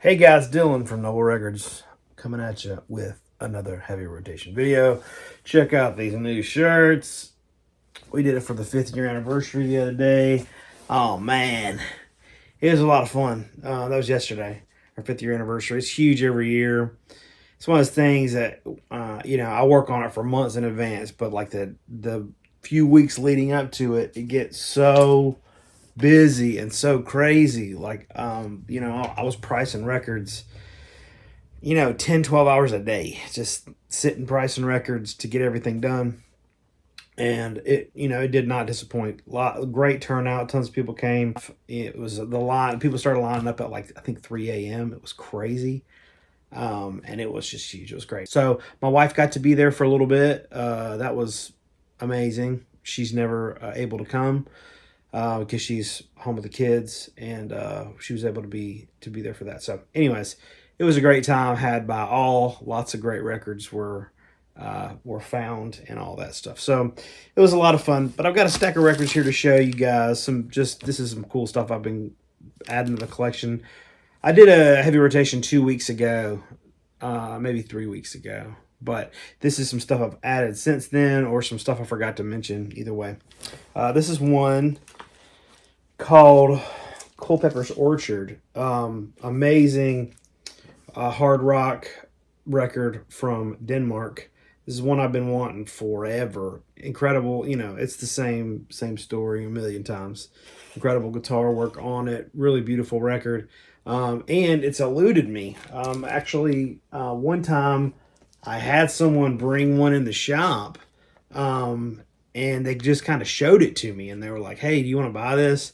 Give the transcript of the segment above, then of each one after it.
Hey guys, Dylan from Noble Records coming at you with another heavy rotation video. Check out these new shirts. We did it for the 5th year anniversary the other day. Oh man, it was a lot of fun. That was yesterday, our 5th year anniversary. It's huge every year. It's one of those things that I work on it for months in advance, but like the few weeks leading up to it, it gets so busy and so crazy. I was pricing records 10, 12 hours a day, just sitting pricing records to get everything done. And it did not disappoint. Great turnout. Tons of people came. It was the line. People started lining up at I think 3 a.m. It was crazy. And it was just huge. It was great. So my wife got to be there for a little bit. That was amazing. She's never able to come because she's home with the kids, and she was able to be there for that. So, anyways, it was a great time had by all. Lots of great records were found and all that stuff. So it was a lot of fun. But I've got a stack of records here to show you guys. This is some cool stuff I've been adding to the collection. I did a heavy rotation 2 weeks ago, maybe 3 weeks ago. But this is some stuff I've added since then, or some stuff I forgot to mention. Either way, this is one called Culpeper's Orchard. Amazing hard rock record from Denmark. This is one I've been wanting forever. Incredible, it's the same story a million times. Incredible guitar work on it. Really beautiful record. And it's eluded me. One time I had someone bring one in the shop, and they just kind of showed it to me, and they were like, "Hey, do you want to buy this?"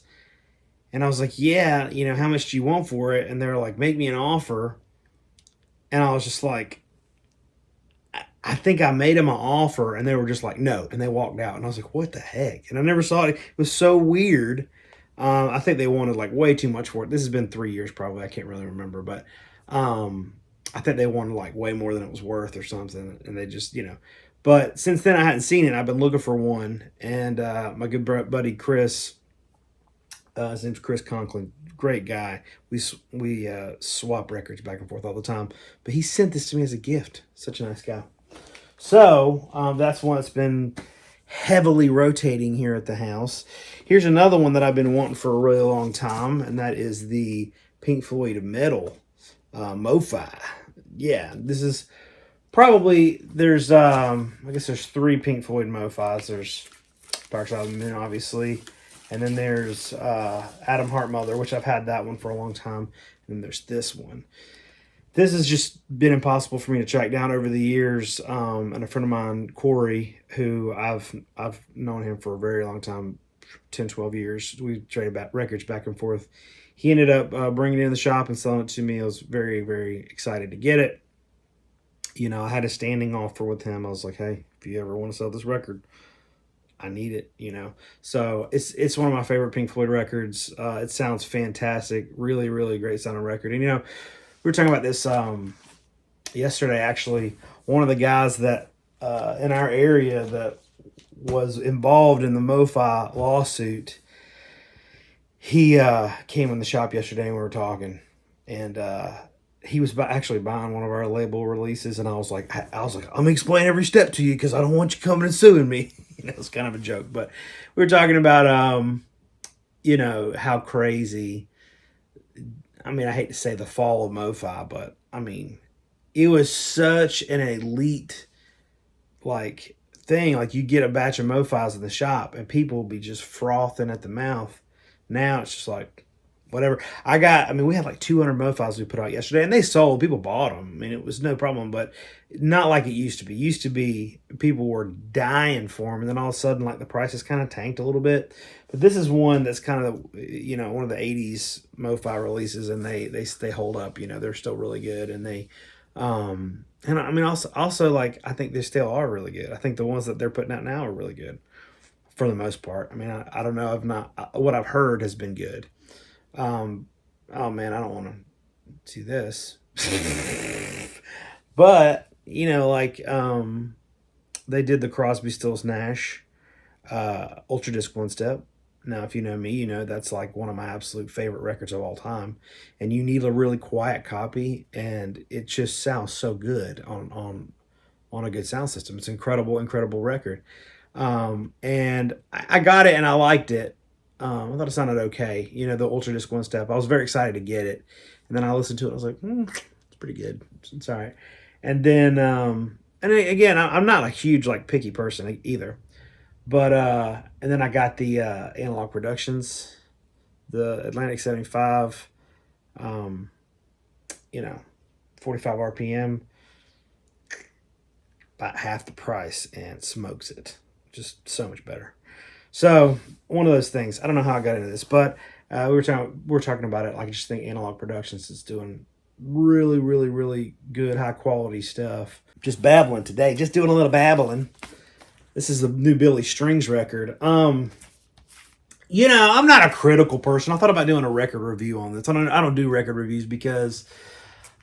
And I was like, "Yeah, how much do you want for it?" And they were like, "Make me an offer." And I was just like, I think I made them an offer, and they were just like, "No," and they walked out. And I was like, "What the heck?" And I never saw it. It was so weird. I think they wanted way too much for it. This has been 3 years probably. I can't really remember, but I think they wanted way more than it was worth or something. And they just, But since then I hadn't seen it. I've been looking for one, and my good buddy Chris, his name's Chris Conklin, great guy. We swap records back and forth all the time. But he sent this to me as a gift. Such a nice guy. So that's one that's been heavily rotating here at the house. Here's another one that I've been wanting for a really long time, and that is the Pink Floyd Metal MoFi. Yeah, this is probably, there's I guess there's 3 Pink Floyd MoFis. There's Dark Side of the Moon, obviously, and then there's Adam Heart Mother, which I've had that one for a long time, and then there's this one. This has just been impossible for me to track down over the years. And a friend of mine, Corey, who I've known him for a very long time, 10, 12 years. We traded records back and forth. He ended up bringing it in the shop and selling it to me. I was very, very excited to get it. I had a standing offer with him. I was like, "Hey, if you ever want to sell this record, I need it." So it's one of my favorite Pink Floyd records. It sounds fantastic. Really, really great sounding record. And we were talking about this yesterday, actually. One of the guys that in our area that was involved in the MoFi lawsuit, he came in the shop yesterday and we were talking. And he was actually buying one of our label releases. And I was like, I'm going to explain every step to you because I don't want you coming and suing me. It's kind of a joke. But we were talking about, how crazy... I hate to say the fall of MoFi, but it was such an elite thing. You get a batch of MoFis in the shop and people will be just frothing at the mouth. Now it's just whatever. We had 200 MoFis we put out yesterday, and they sold. People bought them. It was no problem, but not like it used to be. Used to be people were dying for them, and then all of a sudden, the prices kind of tanked a little bit. But this is one that's kind of, one of the 80s MoFi releases, and they hold up. They're still really good, and they, also I think they still are really good. I think the ones that they're putting out now are really good for the most part. I don't know. What I've heard has been good. Oh man, I don't want to see this. But they did the Crosby, Stills, Nash Ultra Disc One Step, Now, if you know me, you know that's like one of my absolute favorite records of all time. And you need a really quiet copy, and it just sounds so good on a good sound system. It's incredible, incredible record. And I got it and I liked it. I thought it sounded okay. You know, the Ultra Disc One Step. I was very excited to get it, and then I listened to it. I was like, it's pretty good. It's all right. And again, I'm not a huge like picky person either. But and then I got the Analog Productions, the Atlantic 75, um, you know, 45 RPM, about half the price, and smokes it. Just so much better. So one of those things. I don't know how I got into this, but we were talking about it. Like, I just think Analog Productions is doing really, really, really good, high quality stuff. Just babbling today. Just doing a little babbling. This is the new Billy Strings record. You know, I'm not a critical person. I thought about doing a record review on this. I don't do record reviews because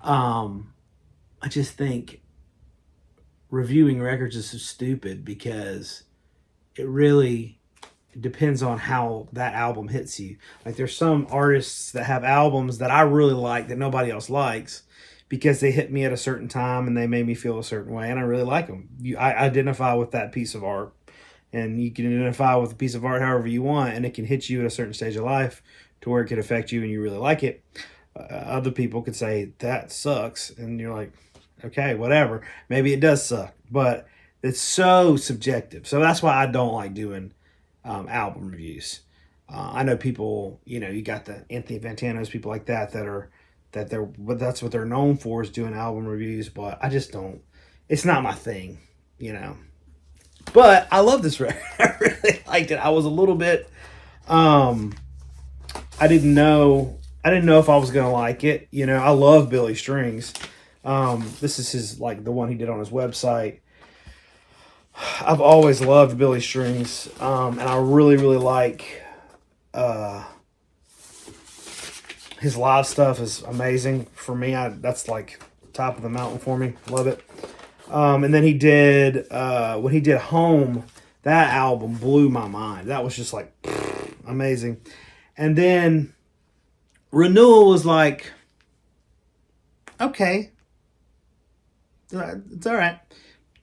I just think reviewing records is so stupid, because it really depends on how that album hits you. Like, there's some artists that have albums that I really like that nobody else likes, because they hit me at a certain time and they made me feel a certain way, and I really like them. I identify with that piece of art, and you can identify with a piece of art however you want, and it can hit you at a certain stage of life to where it could affect you and you really like it. Other people could say, that sucks, and you're like, okay, whatever. Maybe it does suck, but it's so subjective. So that's why I don't like doing album reviews. I know people, you know, you got the Anthony Fantanos, people like that but that's what they're known for, is doing album reviews. But I just don't. It's not my thing, you know. But I love this record. I really liked it. I was a little bit. I didn't know if I was gonna like it. You know, I love Billy Strings. This is his, like, the one he did on his website. I've always loved Billy Strings, and I really, really like his live stuff is amazing. For me, that's like top of the mountain for me. Love it. And then he did, when he did Home, that album blew my mind. That was just like amazing. And then Renewal was like, okay, it's all right.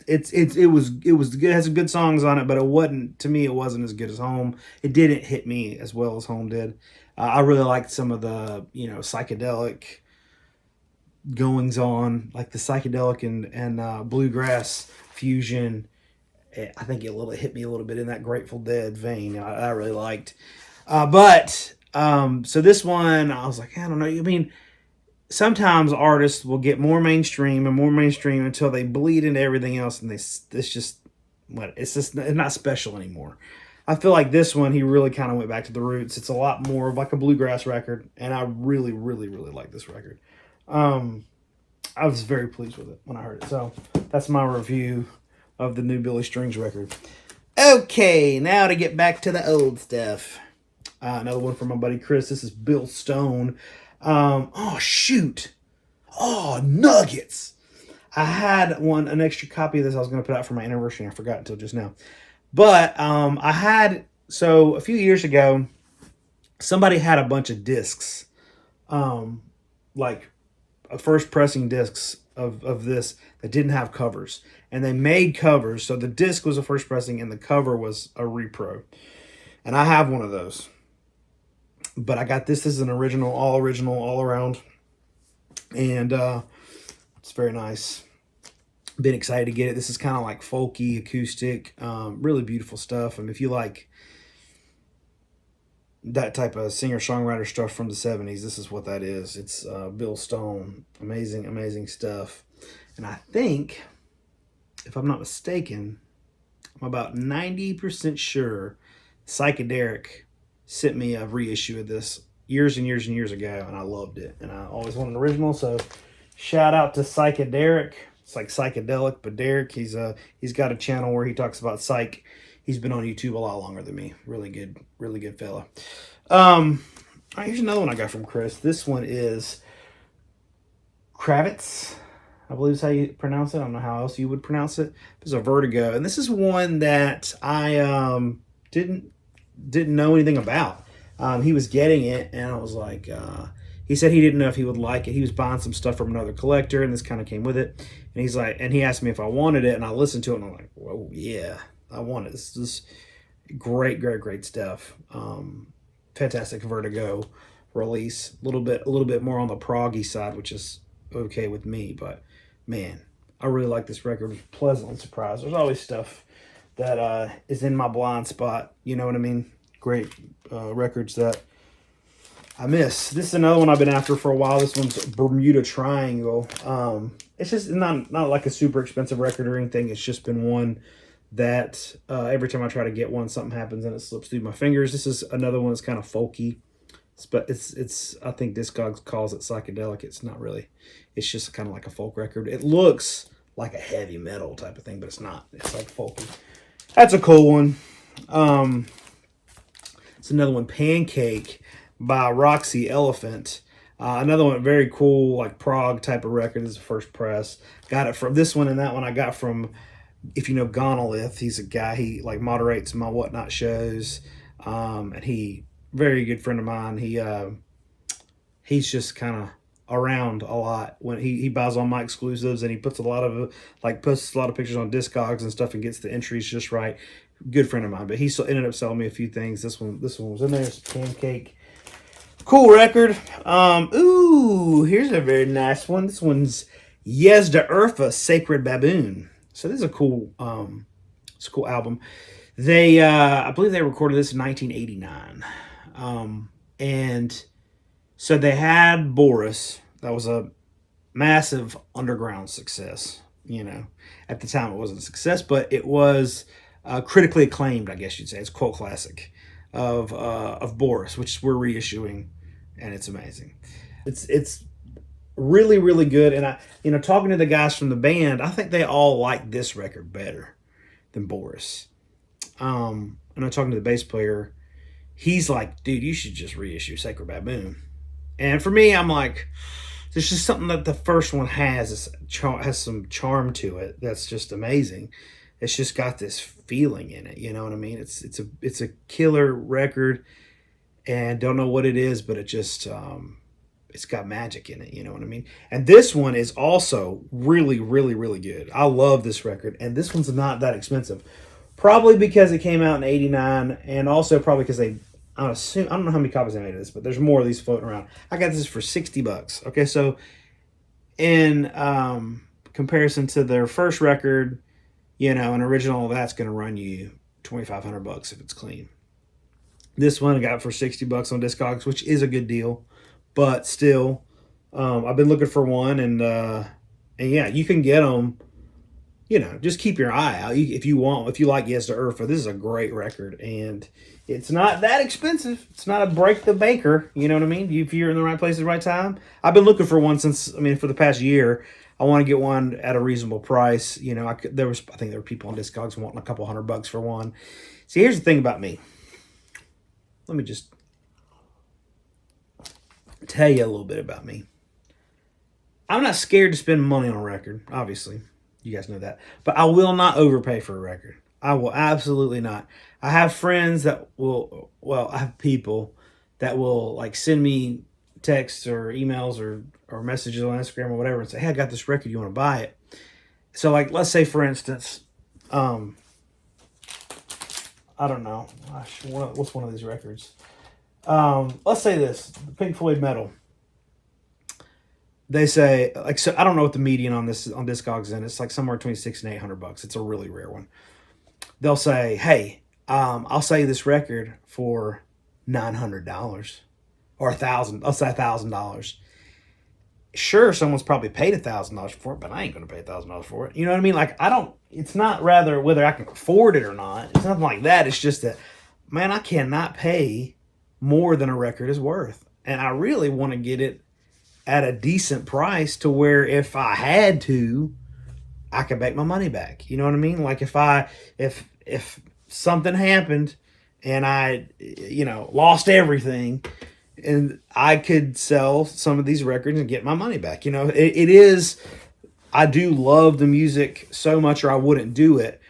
It was good. It has some good songs on it, but it wasn't, to me, it wasn't as good as Home. It didn't hit me as well as Home did. I really liked some of the, you know, psychedelic goings on, like the psychedelic and bluegrass fusion. I think it hit me a little bit in that Grateful Dead vein. I really liked. So this one, I was like, I don't know. I mean, sometimes artists will get more mainstream and more mainstream until they bleed into everything else, and it's not special anymore. I feel like this one, he really kind of went back to the roots. It's a lot more of like a bluegrass record, and I really, really, really like this record. I was very pleased with it when I heard it. So that's my review of the new Billy Strings record. Okay, now to get back to the old stuff. Another one from my buddy Chris. This is Bill Stone. Oh, shoot. Oh, nuggets. I had an extra copy of this I was going to put out for my anniversary. I forgot until just now. But so a few years ago, somebody had a bunch of discs, like first pressing discs of this that didn't have covers. And they made covers. So the disc was a first pressing and the cover was a repro. And I have one of those. But I got this as an original, all around. And it's very nice. Been excited to get it. This is kind of like folky, acoustic, really beautiful stuff. And if you like that type of singer-songwriter stuff from the 70s, this is what that is. It's Bill Stone. Amazing, amazing stuff. And I think, if I'm not mistaken, I'm about 90% sure Psychedelic sent me a reissue of this years and years and years ago, and I loved it. And I always wanted an original, so shout out to Psychedelic. It's like psychedelic, but Derek, he's got a channel where he talks about psych. He's been on YouTube a lot longer than me. Really good fella. All right, here's another one I got from Chris. This one is Kravitz, I believe is how you pronounce it. I don't know how else you would pronounce it. It's a Vertigo, and this is one that I didn't didn't know anything about. He was getting it, and I was like, he said he didn't know if he would like it. He was buying some stuff from another collector, and this kind of came with it. And he's like, and he asked me if I wanted it, and I listened to it, and I'm like, whoa, yeah, I want it. This is great, great, great stuff. Fantastic Vertigo release. A little bit more on the proggy side, which is okay with me, but man, I really like this record. Pleasantly surprised. There's always stuff that is in my blind spot. You know what I mean? Great records that I miss. This is another one I've been after for a while. This one's Bermuda Triangle. It's just not like a super expensive record or anything. It's just been one that every time I try to get one, something happens and it slips through my fingers. This is another one that's kind of folky. But it's I think Discogs calls it psychedelic. It's not really. It's just kind of like a folk record. It looks like a heavy metal type of thing, but it's not. It's like folky. That's a cool one. It's another one, Pancake by Roxy Elephant. Another one, very cool, like prog type of record. This is the first press. Got it from this one and that one. I got from, if you know Gonolith, he's a guy. He like moderates my Whatnot shows, and he very good friend of mine. He's just kind of around a lot when he buys all my exclusives, and he puts a lot of pictures on Discogs and stuff and gets the entries just right. Good friend of mine, but he still ended up selling me a few things. This one was in there. It's Pancake. Cool record. Ooh, here's a very nice one. This one's Yezda Urfa, Sacred Baboon. So this is a cool it's a cool album. They I believe they recorded this in 1989. And so they had Boris. That was a massive underground success. You know, at the time it wasn't a success, but it was critically acclaimed, I guess you'd say. It's a cult classic of Boris, which we're reissuing, and it's amazing. It's really, really good. And I, talking to the guys from the band, I think they all like this record better than Boris. And I'm talking to the bass player. He's like, dude, you should just reissue Sacred Baboon. And for me, I'm like, there's just something that the first one has some charm to it that's just amazing. It's just got this feeling in it, you know what I mean? It's a killer record, and don't know what it is, but it just it's got magic in it, you know what I mean? And this one is also really, really, really good. I love this record, and this one's not that expensive. Probably because it came out in '89, and also probably because I don't know how many copies they made of this, but there's more of these floating around. I got this for $60. Okay, so in comparison to their first record, an original, that's going to run you $2,500 if it's clean. This one I got for $60 on Discogs, which is a good deal, but still, I've been looking for one, and yeah, you can get them. Just keep your eye out. If you like Yezda Urfa, this is a great record, and it's not that expensive. It's not a break the banker. You know what I mean? If you're in the right place at the right time. I've been looking for one for the past year. I want to get one at a reasonable price. I think there were people on Discogs wanting a couple $100 for one. See, here's the thing about me. Let me just tell you a little bit about me. I'm not scared to spend money on a record, obviously. You guys know that. But I will not overpay for a record. I will absolutely not. I have friends that I have people that will like send me texts or emails or messages on Instagram or whatever and say, hey, I got this record, you want to buy it? So like, let's say for instance, I don't know. Gosh, what's one of these records? Let's say this, Pink Floyd Metal. They say, so I don't know what the median on Discogs is, and it's like somewhere between $600 and $800. It's a really rare one. They'll say, hey, I'll sell you this record for $900 or $1,000. I'll say $1,000. Sure, someone's probably paid $1,000 for it, but I ain't going to pay $1,000 for it. You know what I mean? Like, it's not rather whether I can afford it or not. It's nothing like that. It's just that, man, I cannot pay more than a record is worth. And I really want to get it at a decent price to where if I had to, I could make my money back. You know what I mean? Like if something happened and I, lost everything, and I could sell some of these records and get my money back. It is, I do love the music so much or I wouldn't do it.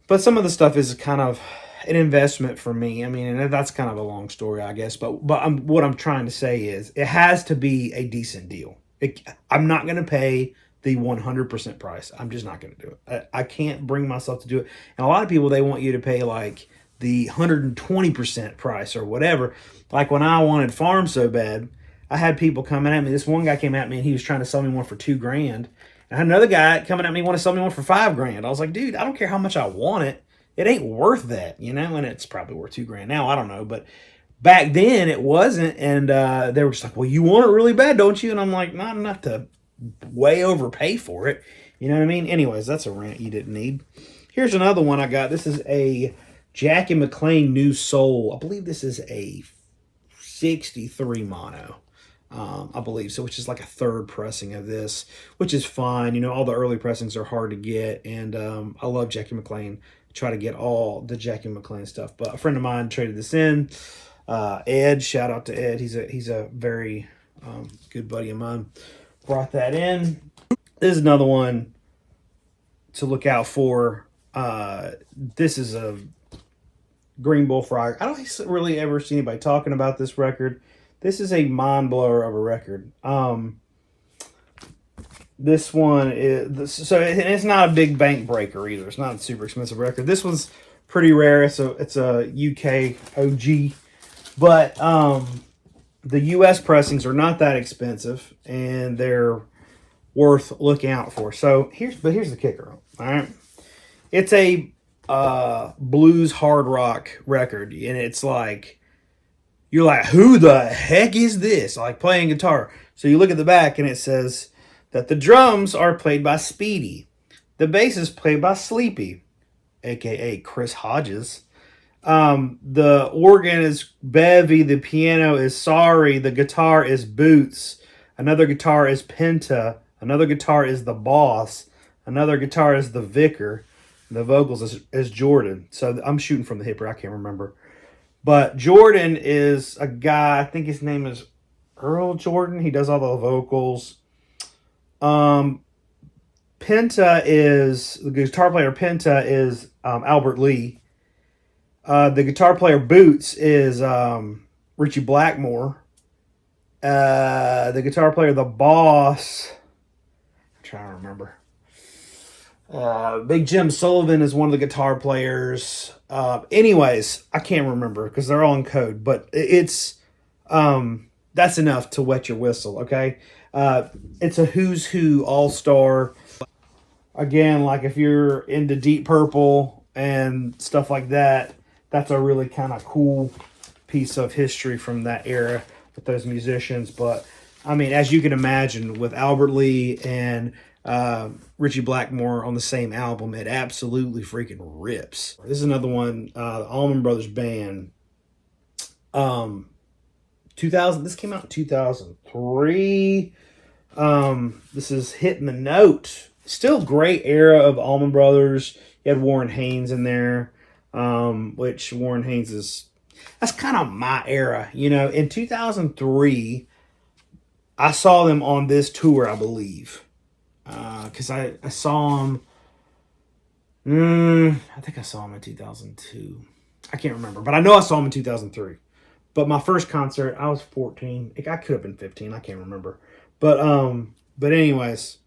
But some of the stuff is kind of an investment for me. I mean, and that's kind of a long story, I guess. But what I'm trying to say is it has to be a decent deal. I'm not going to pay the 100% price. I'm just not going to do it. I can't bring myself to do it. And a lot of people, they want you to pay like the 120% price or whatever. Like when I wanted Farm so bad, I had people coming at me. This one guy came at me and he was trying to sell me one for $2,000. And I had another guy coming at me wanting to sell me one for $5,000. I was like, dude, I don't care how much I want it. It ain't worth that, you know. And it's probably worth $2,000 now. I don't know, but back then it wasn't. And they were just like, well, you want it really bad, don't you? And I'm like, not enough to way overpay for it. You know what I mean? Anyways, that's a rant you didn't need. Here's another one I got. This is a Jackie McLean New Soul. I believe this is a 63 mono. I believe so, which is like a third pressing of this, which is fine. You know, all the early pressings are hard to get, and I love Jackie McLean. Try to get all the Jackie McLean stuff, but a friend of mine traded this in. Ed, shout out to Ed. He's a very good buddy of mine. Brought that in. This is another one to look out for. This is a Green Bullfrog. I don't really ever see anybody talking about this record. This is a mind blower of a record. This one is, so it's not a big bank breaker either. It's not a super expensive record. This one's pretty rare. It's a UK OG, but the US pressings are not that expensive and they're worth looking out for. So here's the kicker. All right, it's a blues hard rock record, and it's like, you're like, who the heck is this? Like playing guitar. So you look at the back and it says that the drums are played by Speedy. The bass is played by Sleepy, aka Chris Hodges. The organ is Bevy. The piano is Sorry. The guitar is Boots. Another guitar is Penta. Another guitar is The Boss. Another guitar is The Vicar. The vocals is Jordan. So I'm shooting from the hip here. I can't remember. But Jordan is a guy, I think his name is Earl Jordan. He does all the vocals. Penta is, the guitar player Penta is Albert Lee. The guitar player Boots is Richie Blackmore. The guitar player The Boss, I'm trying to remember. Big Jim Sullivan is one of the guitar players. Anyways, I can't remember because they're all in code, but it's that's enough to wet your whistle, okay? It's a who's who all-star. Again, like if you're into Deep Purple and stuff like that, that's a really kind of cool piece of history from that era with those musicians. But I mean, as you can imagine, with Albert Lee and Richie Blackmore on the same album, it absolutely freaking rips. This is another one, the Allman Brothers Band. 2000. This came out in 2003. This is Hitting the Note. Still great era of Allman Brothers. You had Warren Haynes in there, which Warren Haynes that's kind of my era. You know, in 2003, I saw them on this tour, I believe. Because I saw him, I think I saw him in 2002. I can't remember, but I know I saw him in 2003. But my first concert, I was 14. I could have been 15. I can't remember. But anyways,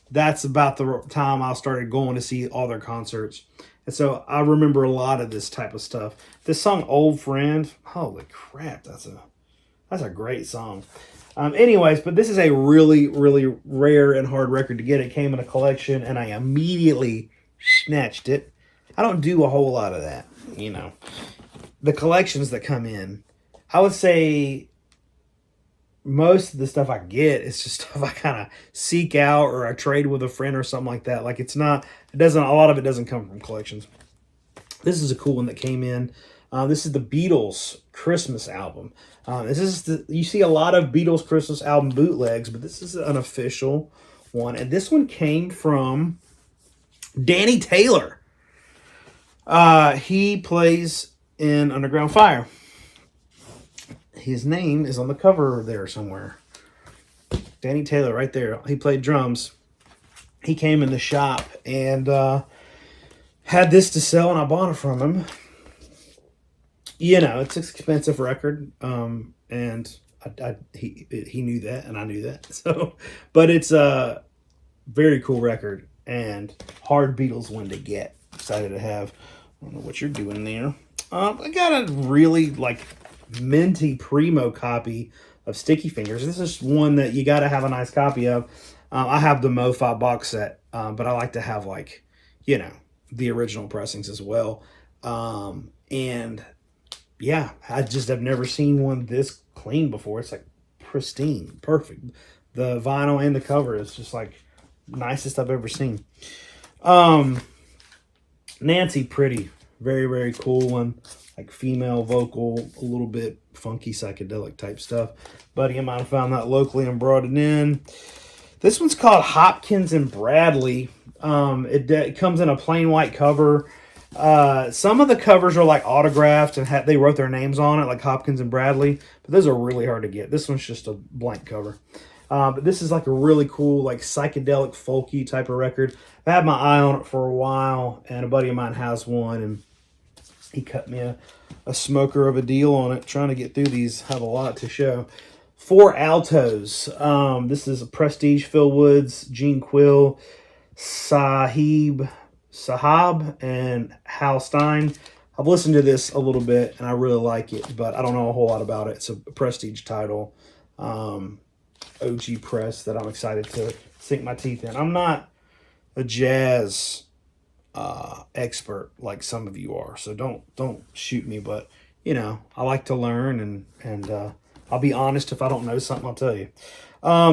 that's about the time I started going to see all their concerts. And so I remember a lot of this type of stuff. This song, Old Friend, holy crap, that's a great song. Anyways, but this is a really, really rare and hard record to get. It came in a collection, and I immediately snatched it. I don't do a whole lot of that, you know. The collections that come in, I would say most of the stuff I get is just stuff I kind of seek out or I trade with a friend or something like that. Like a lot of it doesn't come from collections. This is a cool one that came in. This is the Beatles Christmas album. You see a lot of Beatles Christmas album bootlegs, but this is an official one. And this one came from Danny Taylor. He plays in Underground Fire. His name is on the cover there somewhere. Danny Taylor right there. He played drums. He came in the shop and had this to sell, and I bought it from him. you know, it's an expensive record, and he knew that, and I knew that. So, but it's a very cool record and hard Beatles one to get. Excited to have. I don't know what you're doing there. I got a really like minty primo copy of Sticky Fingers. This is one that you got to have a nice copy of. I have the MoFi box set, but I like to have like, you know, the original pressings as well. And yeah, I just have never seen one this clean before. It's like pristine, perfect. The vinyl and the cover is just like nicest I've ever seen. Nancy Pretty, very, very cool one. Like female vocal, a little bit funky psychedelic type stuff. Buddy of mine found that locally and brought it in. This one's called Hopkins and Bradley. It comes in a plain white cover. Some of the covers are like autographed and they wrote their names on it, like Hopkins and Bradley. But those are really hard to get. This one's just a blank cover. But this is like a really cool, like psychedelic folky type of record. I've had my eye on it for a while, and a buddy of mine has one, and he cut me a smoker of a deal on it. Trying to get through these, have a lot to show. 4 altos. This is a Prestige, Phil Woods, Gene Quill, Sahab, and Hal Stein. I've listened to this a little bit, and I really like it, but I don't know a whole lot about it. It's a Prestige title. OG press that I'm excited to sink my teeth in. I'm not a jazz expert like some of you are, so don't shoot me, but you know, I like to learn, and I'll be honest. If I don't know something, I'll tell you.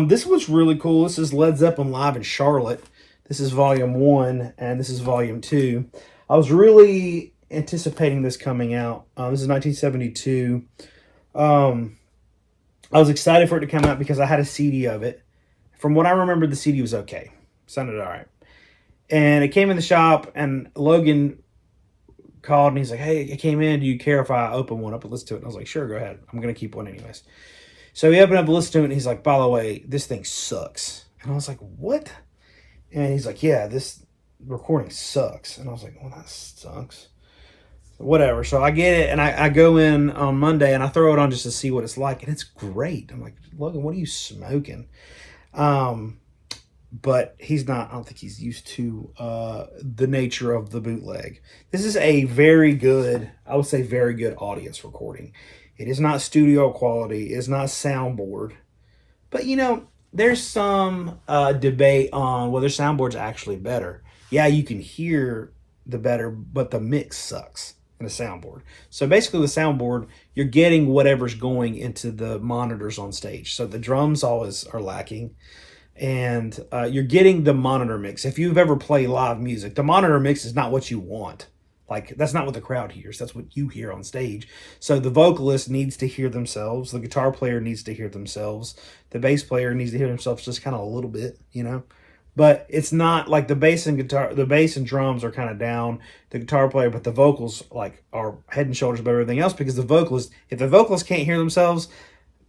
This one's really cool. This is Led Zeppelin Live in Charlotte. This is volume 1, and this is volume 2. I was really anticipating this coming out. This is 1972. I was excited for it to come out because I had a CD of it. From what I remember, the CD was okay. Sounded all right. And it came in the shop, and Logan called, and he's like, hey, it came in. Do you care if I open one up and listen to it? And I was like, sure, go ahead. I'm going to keep one anyways. So he opened up and listened to it, and he's like, by the way, this thing sucks. And I was like, what? And he's like, yeah, this recording sucks. And I was like, well, that sucks. Whatever. So I get it, and I go in on Monday, and I throw it on just to see what it's like, and it's great. I'm like, Logan, what are you smoking? But he's not. I don't think he's used to the nature of the bootleg. This is a very good, I would say, very good audience recording. It is not studio quality. It's not soundboard. But you know, there's some debate on whether soundboard's actually better. Yeah, you can hear the better, but the mix sucks in a soundboard. So basically the soundboard, you're getting whatever's going into the monitors on stage. So the drums always are lacking, and you're getting the monitor mix. If you've ever played live music, the monitor mix is not what you want. Like, that's not what the crowd hears. That's what you hear on stage. So the vocalist needs to hear themselves. The guitar player needs to hear themselves. The bass player needs to hear themselves just kind of a little bit, you know? But it's not like the bass and drums are kind of down, the guitar player, but the vocals like are head and shoulders above everything else, because if the vocalists can't hear themselves,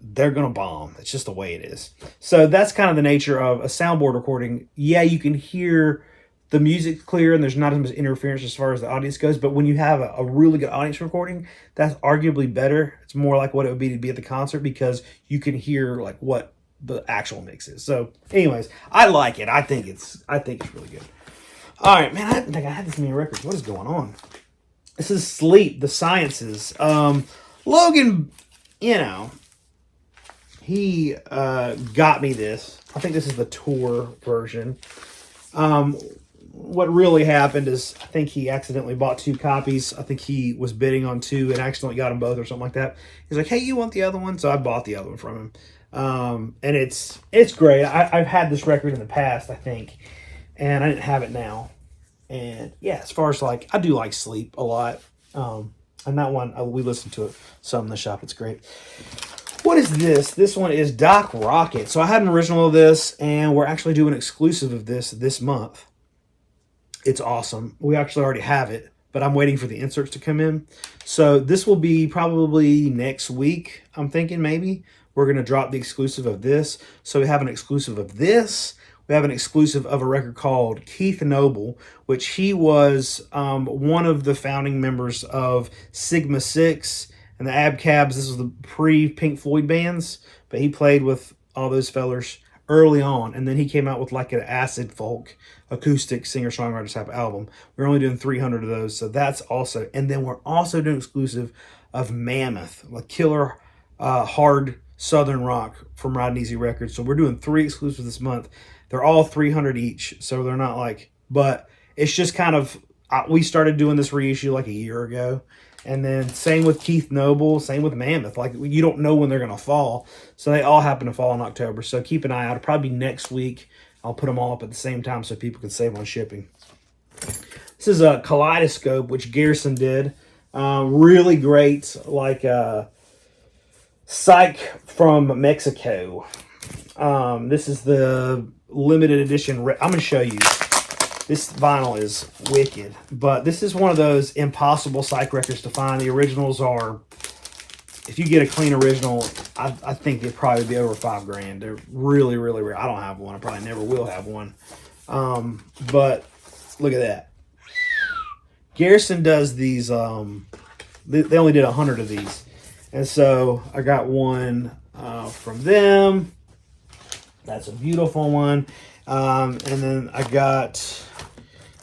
they're going to bomb. It's just the way it is. So that's kind of the nature of a soundboard recording. Yeah, you can hear the music clear and there's not as much interference as far as the audience goes, but when you have a really good audience recording, that's arguably better. It's more like what it would be to be at the concert, because you can hear like what the actual mix is. So anyways, I like it. I think it's really good. All right, man, I didn't think I had this many records. What is going on? This is Sleep, The Sciences. Logan, you know, he got me this. I think this is the tour version. What really happened is I think he accidentally bought 2 copies. I think he was bidding on 2 and accidentally got them both or something like that. He's like, hey, you want the other one? So I bought the other one from him. And it's great. I've had this record in the past, I think, and I didn't have it now. And yeah, as far as like, I do like Sleep a lot. And that one, we listened to it some in the shop. It's great. What is this? This one is Doc Rocket. So I had an original of this, and we're actually doing an exclusive of this month. It's awesome. We actually already have it, but I'm waiting for the inserts to come in. So this will be probably next week, I'm thinking maybe. We're going to drop the exclusive of this. So we have an exclusive of this. we have an exclusive of a record called Keith Noble, which he was one of the founding members of Sigma 6 and the Abcabs. This was the pre-Pink Floyd bands, but he played with all those fellers early on, and then he came out with like an acid folk acoustic singer-songwriter type album. We're only doing 300 of those, so that's also, and then we're also doing exclusive of Mammoth, a killer hard Southern rock from Rod and Easy Records. So we're doing 3 exclusives this month. They're all 300 each, so they're not like, but it's just kind of, we started doing this reissue like a year ago. And then same with Keith Noble, same with Mammoth. Like, you don't know when they're going to fall. So they all happen to fall in October. So keep an eye out. It'll probably be next week. I'll put them all up at the same time so people can save on shipping. This is a Kaleidoscope, which Garrison did. Really great, like Psych from Mexico. This is the limited edition. I'm going to show you. This vinyl is wicked, but this is one of those impossible Psych records to find. The originals are, if you get a clean original, I think it'd probably be over $5,000. They're really, really rare. I don't have one. I probably never will have one. But look at that. Garrison does these, they only did 100 of these. And so I got one from them. That's a beautiful one. And then I got,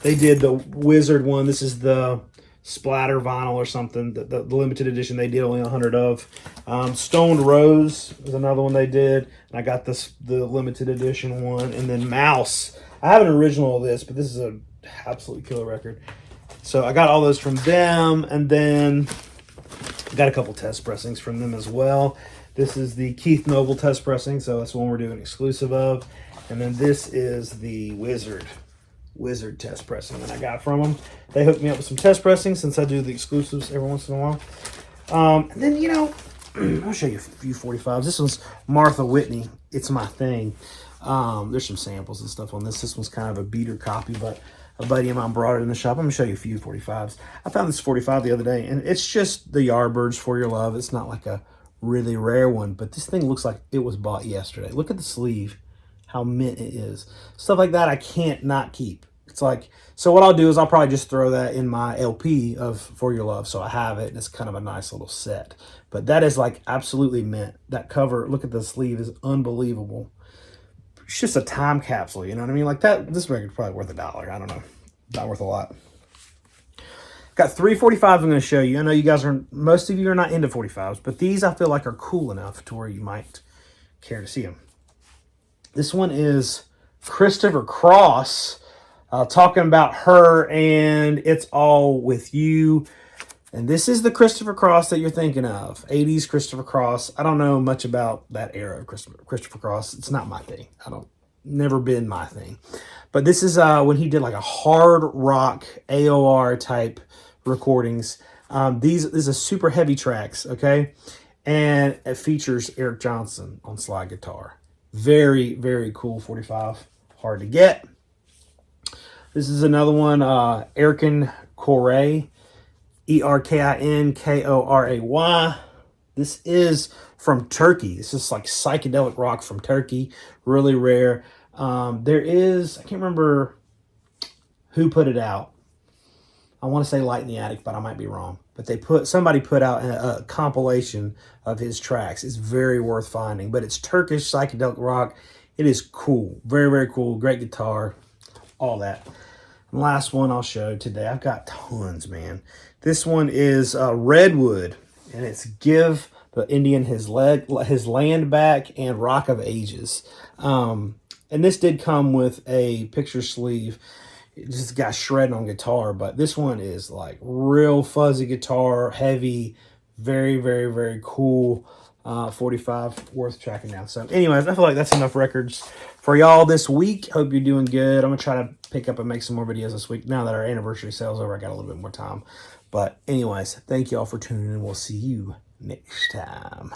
they did the Wizard one. This is the Splatter vinyl or something. The limited edition they did only 100 of. Stoned Rose is another one they did. And I got the limited edition one. And then Mouse. I have an original of this, but this is an absolutely killer record. So I got all those from them. And then I got a couple test pressings from them as well. This is the Keith Noble test pressing, so that's one we're doing exclusive of. And then this is the Wizard test pressing that I got from them. They hooked me up with some test pressing since I do the exclusives every once in a while. And then, you know, I'll show you a few 45s. This one's Martha Whitney. It's My Thing. There's some samples and stuff on this. This one's kind of a beater copy, but a buddy of mine brought it in the shop. I'm going to show you a few 45s. I found this 45 the other day, and it's just the Yardbirds For Your Love. It's not like a really rare one, but this thing looks like it was bought yesterday. Look at the sleeve, how mint it is. Stuff like that I can't not keep. It's like, so what I'll do is I'll probably just throw that in my LP of For Your Love, so I have it, and it's kind of a nice little set. But that is like absolutely mint. That cover, look at the sleeve, is unbelievable. It's just a time capsule, you know what I mean? Like that, this record's probably worth $1. I don't know, not worth a lot. Got 3 45s I'm going to show you. I know you guys are, most of you are not into 45s, but these I feel like are cool enough to where you might care to see them. This one is Christopher Cross, talking about her and It's All With You. And this is the Christopher Cross that you're thinking of. 80s Christopher Cross. I don't know much about that era of Christopher Cross. It's not my thing. Never been my thing. But this is when he did like a hard rock AOR type recordings. These are super heavy tracks, okay? And it features Eric Johnson on slide guitar. Very, very cool 45. Hard to get. This is another one, Erkin Koray. Erkinkoray. This is from Turkey. This is like psychedelic rock from Turkey. Really rare. There is, I can't remember who put it out. I want to say Light in the Attic, but I might be wrong. But somebody put out a compilation of his tracks. It's very worth finding. But it's Turkish psychedelic rock. It is cool. Very, very cool. Great guitar. All that. And last one I'll show today. I've got tons, man. This one is Redwood. And it's Give the Indian his land back and Rock of Ages. And this did come with a picture sleeve. It just got shredding on guitar, but this one is like real fuzzy guitar, heavy, very, very, very cool. 45 worth tracking down. So anyways, I feel like that's enough records for y'all this week. Hope you're doing good. I'm gonna try to pick up and make some more videos this week. Now that our anniversary sale's over, I got a little bit more time. But anyways, thank y'all for tuning in. We'll see you next time.